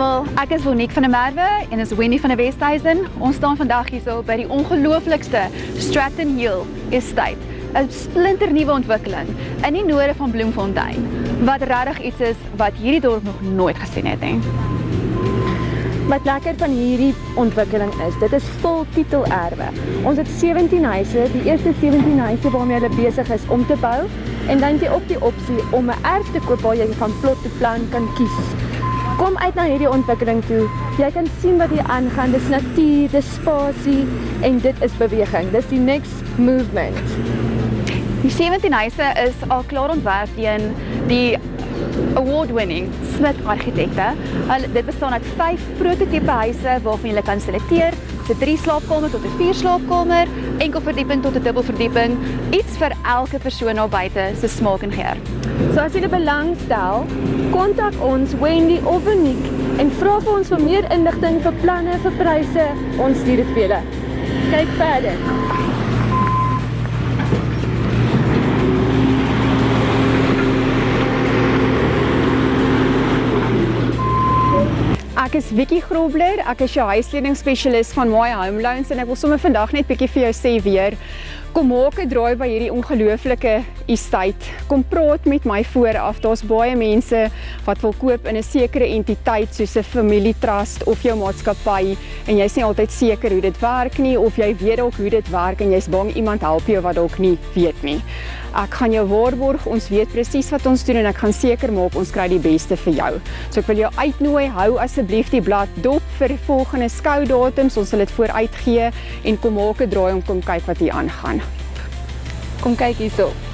almal, ek is Monique van der Merwe en is Wendy van der Westhuizen. Ons staan vandag hierso by die ongelooflikste Stratton Hill Estate, 'n splinternuwe ontwikkeling in die noorde van Bloemfontein, wat regtig iets is wat hierdie dorp nog nooit gesien het nie. Wat lekker van hierdie ontwikkeling is, dit is vol titelerwe. Ons het 17 huise, die eerste 17 huise waarmee hulle besig is om te bou, en dan het jy ook die opsie om 'n erf te koop waar jy van plot tot plan kan kies. Kom uit na hierdie ontwikkeling toe, jy kan sien wat hier aangaan, dis natuur, dis spasie, en dit is beweging, dis die next movement. Die 17 huise is al klaar ontwerp teen die award-winning Smith argitekte. Dit bestaan uit 5 prototype huise waarvan jy kan selekteer, 'n 3 slaapkamer tot 'n 4 slaapkamer, enkel verdieping tot 'n dubbel verdieping, iets vir elke persoon daar buite se smaak en geur. So as jy belangstel, kontak ons, Wendy of Monique, en vra vir ons vir meer inligting, vir planne, vir pryse, ons stuur dit vir julle. Kyk verder. Ek is Vicky Grobler, ek is jou huisleningsspesialis van My Home Loans en ek wil sommer vandag net bietjie vir jou sê weer, kom maak 'n draai by hierdie ongelooflike estate. Kom praat met my vooraf. Daar's baie mense wat wil koop in 'n sekere entiteit soos 'n familietrust of jou maatskappy en jy's nie altyd seker hoe dit werk nie of jy weet dalk hoe dit werk en jy's bang iemand help jou wat dalk nie weet nie. Ek gaan jou waarborg, ons weet presies wat ons doen en ek gaan seker maak ons kry die beste vir jou. So ek wil jou uitnooi, hou asseblief die blad dop vir die volgende skoudatums, ons sal dit vooruit gee en kom maak 'n draai om kom kyk wat hier aangaan. Kom kyk hierso.